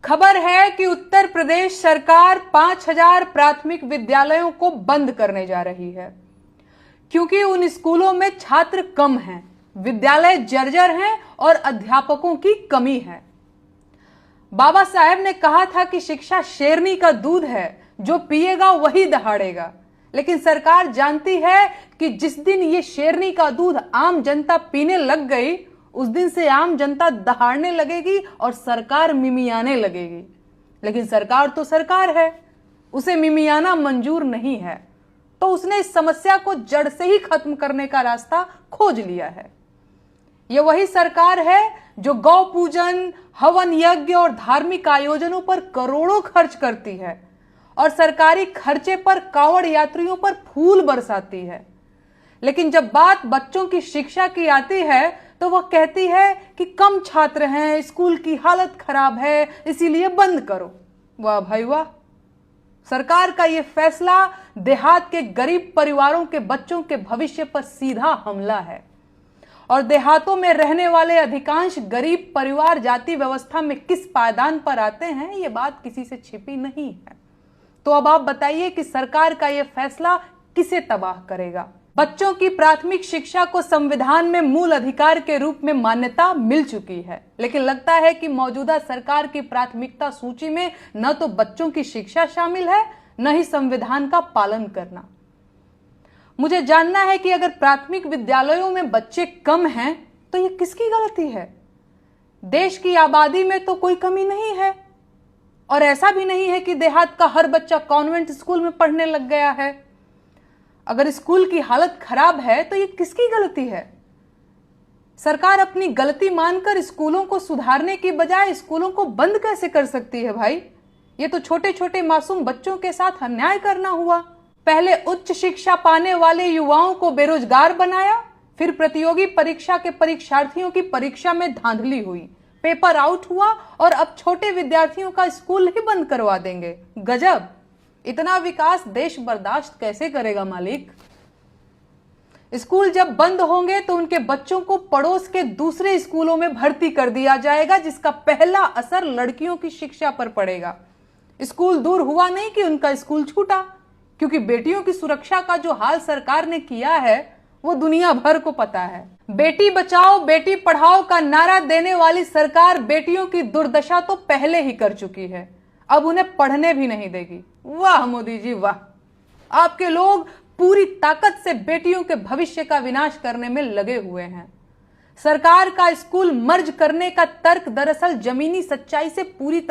खबर है कि उत्तर प्रदेश सरकार 5000 प्राथमिक विद्यालयों को बंद करने जा रही है, क्योंकि उन स्कूलों में छात्र कम हैं, विद्यालय जर्जर हैं और अध्यापकों की कमी है। बाबा साहेब ने कहा था कि शिक्षा शेरनी का दूध है, जो पिएगा वही दहाड़ेगा। लेकिन सरकार जानती है कि जिस दिन ये शेरनी का दूध आम जनता पीने लग गई, उस दिन से आम जनता दहाड़ने लगेगी और सरकार मिमियाने लगेगी। लेकिन सरकार तो सरकार है, उसे मिमियाना मंजूर नहीं है, तो उसने इस समस्या को जड़ से ही खत्म करने का रास्ता खोज लिया है। यह वही सरकार है जो गौ पूजन, हवन यज्ञ और धार्मिक आयोजनों पर करोड़ों खर्च करती है और सरकारी खर्चे पर कांवड़ यात्रियों पर फूल बरसाती है। लेकिन जब बात बच्चों की शिक्षा की आती है तो वह कहती है कि कम छात्र हैं, स्कूल की हालत खराब है, इसीलिए बंद करो। वाह भाई वाह! सरकार का यह फैसला देहात के गरीब परिवारों के बच्चों के भविष्य पर सीधा हमला है। और देहातों में रहने वाले अधिकांश गरीब परिवार जाति व्यवस्था में किस पायदान पर आते हैं, यह बात किसी से छिपी नहीं है। तो अब आप बताइए कि सरकार का यह फैसला किसे तबाह करेगा? बच्चों की प्राथमिक शिक्षा को संविधान में मूल अधिकार के रूप में मान्यता मिल चुकी है, लेकिन लगता है कि मौजूदा सरकार की प्राथमिकता सूची में न तो बच्चों की शिक्षा शामिल है, न ही संविधान का पालन करना। मुझे जानना है कि अगर प्राथमिक विद्यालयों में बच्चे कम हैं, तो ये किसकी गलती है? देश की आबादी में तो कोई कमी नहीं है, और ऐसा भी नहीं है कि देहात का हर बच्चा कॉन्वेंट स्कूल में पढ़ने लग गया है। अगर स्कूल की हालत खराब है तो ये किसकी गलती है? सरकार अपनी गलती मानकर स्कूलों को सुधारने की बजाय स्कूलों को बंद कैसे कर सकती है भाई? ये तो छोटे छोटे मासूम बच्चों के साथ अन्याय करना हुआ। पहले उच्च शिक्षा पाने वाले युवाओं को बेरोजगार बनाया, फिर प्रतियोगी परीक्षा के परीक्षार्थियों की परीक्षा में धांधली हुई, पेपर आउट हुआ और अब छोटे विद्यार्थियों का स्कूल ही बंद करवा देंगे। गजब! इतना विकास देश बर्दाश्त कैसे करेगा मालिक? स्कूल जब बंद होंगे तो उनके बच्चों को पड़ोस के दूसरे स्कूलों में भर्ती कर दिया जाएगा, जिसका पहला असर लड़कियों की शिक्षा पर पड़ेगा। स्कूल दूर हुआ नहीं कि उनका स्कूल छूटा, क्योंकि बेटियों की सुरक्षा का जो हाल सरकार ने किया है वो दुनिया भर को पता है। बेटी बचाओ बेटी पढ़ाओ का नारा देने वाली सरकार बेटियों की दुर्दशा तो पहले ही कर चुकी है, अब उन्हें पढ़ने भी नहीं देगी। वाह मोदी जी वाह! आपके लोग पूरी ताकत से बेटियों के भविष्य का विनाश करने में लगे हुए हैं। सरकार का स्कूल मर्ज करने का तर्क दरअसल जमीनी सच्चाई से पूरी